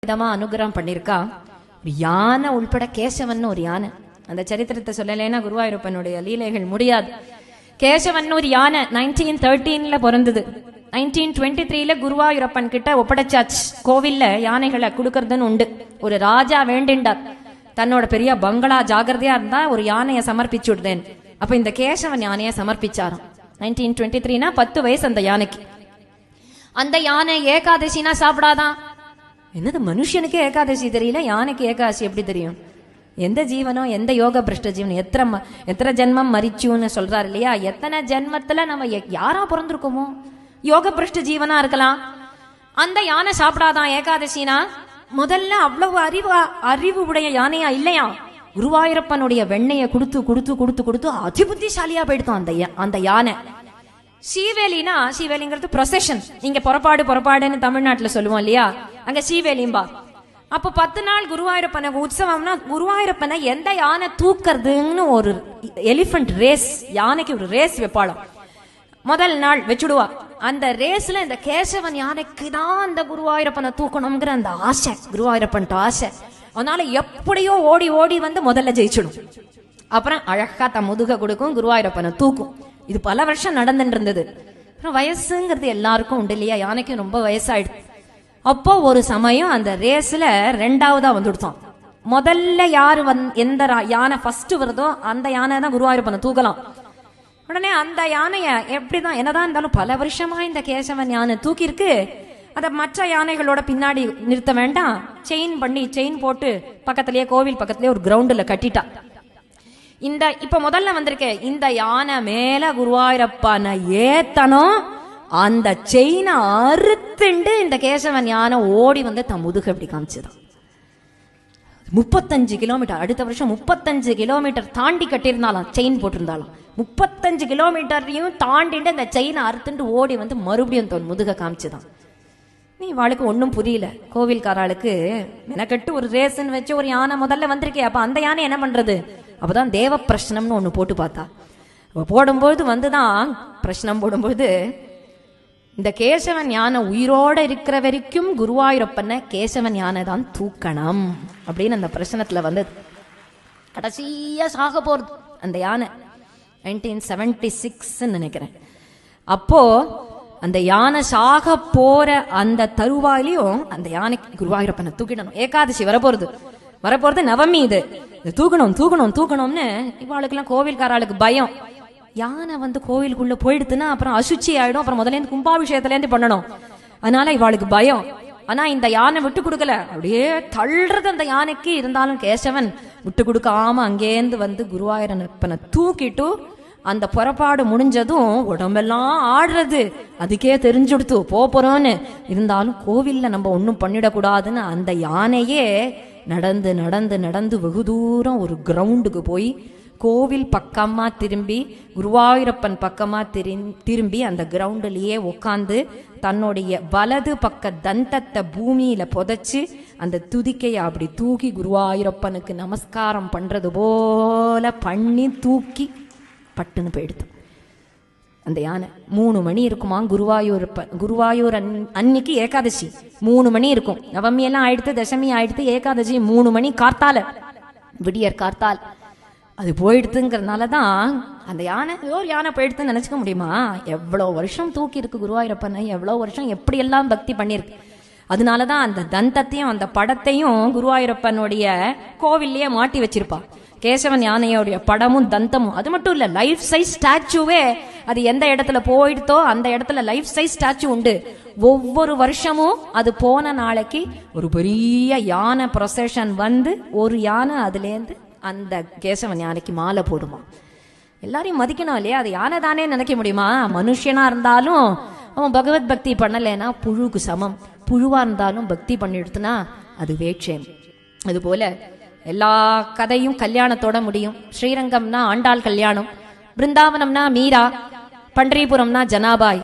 விதமா அனுகிரகம் பண்ணிருக்கா. ஒரு யானை உள்பட கேசவன் ஒரு யானை. அந்த சரித்திரத்தை சொல்லலைன்னா குருவாயூரப்பனுடைய லீலைகள் முடியாது. கேசவன் ஒரு யானை 1913 பிறந்தது. 1923 குருவாயூரப்பன் கிட்ட ஒப்படைச்சாச்சு. கோவில்ல யானைகளை கொடுக்கறதுன்னு உண்டு. ஒரு ராஜா வேண்டின்றார், தன்னோட பெரிய பங்களா ஜாகிரதையா இருந்தா ஒரு யானையை சமர்ப்பிச்சு விடுறேன். அப்ப இந்த கேசவன் யானையை சமர்ப்பிச்சாராம். 1923 10 வயசு அந்த யானைக்கு. அந்த யானை ஏகாதசினா சாப்பிடாதான். என்னது, மனுஷனுக்கு ஏகாதசி தெரியல, யானைக்கு ஏகாதசி எப்படி தெரியும்? எந்த ஜீவனோ, எந்த யோக பிரஷ்ட ஜீவனம், எத்தனை ஜென்மம் மரிச்சுன்னு சொல்றாரு இல்லையா? எத்தனை ஜென்மத்துல நம்ம யாரா பிறந்திருக்கோமோ யோக பிரஷ்ட ஜீவனா இருக்கலாம். அந்த யானை சாப்பிடாதான் ஏகாதசினா. முதல்ல அவ்வளவு அறிவு உடைய யானையா இல்லையா? குருவாயூரப்பனுடைய வெண்ணையை கொடுத்து கொடுத்து கொடுத்து கொடுத்து அதிபுத்திசாலியா போயிடுத்தோம் அந்த யானை. சீவேலினா, சீவேலிங்கிறது ப்ரொசெஷன். இங்க புறப்பாடுன்னு தமிழ்நாட்டுல சொல்லுவோம் இல்லையா, அங்க சீவேலிம்பா. அப்ப 10 நாள் குருவாயூரப்பனை உற்சவம்னா குருவாயூரப்பனை எந்த யானை தூக்குறதுன்னு ஒரு எலிபென்ட் ரேஸ், யானைக்கு ஒரு ரேஸ் வைப்பாளம். முதல் நாள் வச்சுடுவா. அந்த ரேஸ்ல இந்த கேசவன் யானைக்கு தான் அந்த குருவாயூரப்பனை தூக்கணுங்கிற அந்த ஆசை, குருவாயூரப்பன் ஆசை. அதனால எப்படியோ ஓடி ஓடி வந்து முதல்ல ஜெயிச்சிடும். அப்புறம் அழகா தன் முதுக கொடுக்கும், குருவாயூரப்பனை தூக்கும். இது பல வருஷம் நடந்துட்டு இருந்தது. அப்புறம் வயசுங்கிறது எல்லாருக்கும் உண்டு இல்லையா, யானைக்கு ரொம்ப வயசாயிடுது. அப்போ ஒரு சமயம் அந்த ரேஸ்ல 2ஆவதா வந்துடுத்தான். முதல்ல யாரு எந்த யானை ஃபர்ஸ்ட் வருதோ அந்த யானை தான் குருவாயூரப்பனை தூக்கலாம். உடனே அந்த யானைய எப்படிதான் என்னதான் இருந்தாலும் பல வருஷமா இந்த கேசவன் யானை தூக்கி இருக்கு. அதை மற்ற யானைகளோட பின்னாடி நிறுத்த வேண்டாம், செயின் போட்டு பக்கத்திலேயே, கோவில் பக்கத்திலேயே ஒரு கிரவுண்டுல கட்டிட்டா. இப்ப முதல்ல வந்திருக்க இந்த யானை மேல குருவாயூரப்பனை ஏத்தனும். அந்த செயினை அறுத்துண்டு இந்த கேசவன் யானை ஓடி வந்து தன் முதுக அப்படி காமிச்சுதான். 35 கிலோமீட்டர், அடுத்த வருஷம் 35 கிலோமீட்டர் தாண்டி கட்டியிருந்தாலும், செயின் போட்டிருந்தாலும் 35 கிலோமீட்டரையும் தாண்டிட்டு அந்த செயினை அறுத்துண்டு ஓடி வந்து மறுபடியும் தன் முதுக காமிச்சுதான். நீ வாளுக்கு ஒன்னும் புரியல. கோவில்காராளுக்கு மெனக்கட்டு ஒரு ரேஸ்ன்னு வச்சு ஒரு யானை முதல்ல வந்திருக்கே, அப்ப அந்த யானை என்ன பண்றது? அப்பதான் தேவ பிரஷ்னம்னு ஒண்ணு போட்டு பார்த்தா. போடும்போது வந்துதான் பிரஷ்னம் போடும்போது, இந்த கேசவன் யானை உயிரோட இருக்கிற வரைக்கும் குருவாயூரப்பனை கேசவன் யானை தான் தூக்கணும் அப்படின்னு அந்த பிரச்சனத்துல வந்தது. கடைசியா சாக போறது அந்த யானை 1976 நினைக்கிறேன். அப்போ அந்த யானை சாக போற அந்த தருவாயிலையும் அந்த யானைக்கு குருவாயூரப்பனை தூக்கிடணும். ஏகாதசி வரப்போறது நவமி. இது தூக்கணும்னு இவாளுக்கெல்லாம் கோவில்காராளுக்கு பயம். யானை வந்து கோவிலுக்குள்ள போயிடுத்துன்னா அப்புறம் அசுச்சி ஆயிடும், அப்புறம் முதல்ல இருந்து கும்பாபிஷேகத்துல இருந்து பண்ணணும். அதனால இவாளுக்கு பயம். ஆனா இந்த யானை விட்டு கொடுக்கல, அப்படியே தள்ளுறது அந்த யானைக்கு. இருந்தாலும் கேசவன் விட்டு கொடுக்காம அங்கேருந்து வந்து குருவாயூரப்பனை தூக்கிட்டு அந்த புறப்பாடு முடிஞ்சதும் உடம்பெல்லாம் ஆடுறது. அதுக்கே தெரிஞ்சுடுத்து போறோம்னு. இருந்தாலும் கோவில்ல நம்ம ஒன்னும் பண்ணிடக்கூடாதுன்னு அந்த யானையே நடந்து நடந்து நடந்து வெகு தூரம் ஒரு கிரவுண்டுக்கு போய் கோவில் பக்கமா திரும்பி, குருவாயூரப்பன் பக்கமா திரும்பி அந்த கிரவுண்டிலேயே உட்காந்து தன்னுடைய வலது பக்க தந்தத்தை பூமியில புதைச்சு அந்த துதிக்கையை அப்படி தூக்கி குருவாயூரப்பனுக்கு நமஸ்காரம் பண்றது போல பண்ணி தூக்கி பட்டுன்னு போயிடுது அந்த யானை. 3 மணி இருக்குமா குருவாயூர் அன்னைக்கு ஏகாதசி 3 மணி இருக்கும். நவமி எல்லாம் ஆயிடுத்து, தசமி ஆயிடுத்து, ஏகாதசி 3 மணி கார்த்தால, விடியற் கார்த்தால் அது போயிடுதுங்கிறதுனாலதான் அந்த யானை ஒரு யானை போயிடுதுன்னு நினைச்சுக்க முடியுமா? எவ்வளவு வருஷம் தூக்கி இருக்கு குருவாயூரப்பனை, எவ்வளவு வருஷம் எப்படி எல்லாம் பக்தி பண்ணிருக்கு. அதனாலதான் அந்த தந்தத்தையும் அந்த படத்தையும் குருவாயூரப்பனுடைய கோவில்லையே மாட்டி வச்சிருப்பா. கேசவன் யானையோடைய படமும் தந்தமும். அது மட்டும் இல்ல, லைஃப் சைஸ் ஸ்டாச்சுவே அது எந்த இடத்துல போயிடுதோ அந்த இடத்துல லைஃப் சைஸ் ஸ்டாச்சு உண்டு. ஒவ்வொரு வருஷமும் அது போன நாளைக்கு ஒரு பெரிய யானை ப்ரொசெஷன் வந்து ஒரு யானை அதுலேருந்து அந்த கேசவன் யானைக்கு மாலை போடுமா. எல்லாரையும் மதிக்கணும் இல்லையா? அது யானை தானே நினைக்க முடியுமா? மனுஷனா இருந்தாலும் அவன் பகவத் பக்தி பண்ணலைன்னா புழுக்கு சமம். புழுவா இருந்தாலும் பக்தி பண்ணிடுத்துனா அது வேட்சேம். அது போல எல்லா கதையும் கல்யாணத்தோட முடியும். ஸ்ரீரங்கம்னா ஆண்டாள் கல்யாணம், பிருந்தாவனம்னா மீரா, பண்டரிபுரம்னா ஜனாபாய்,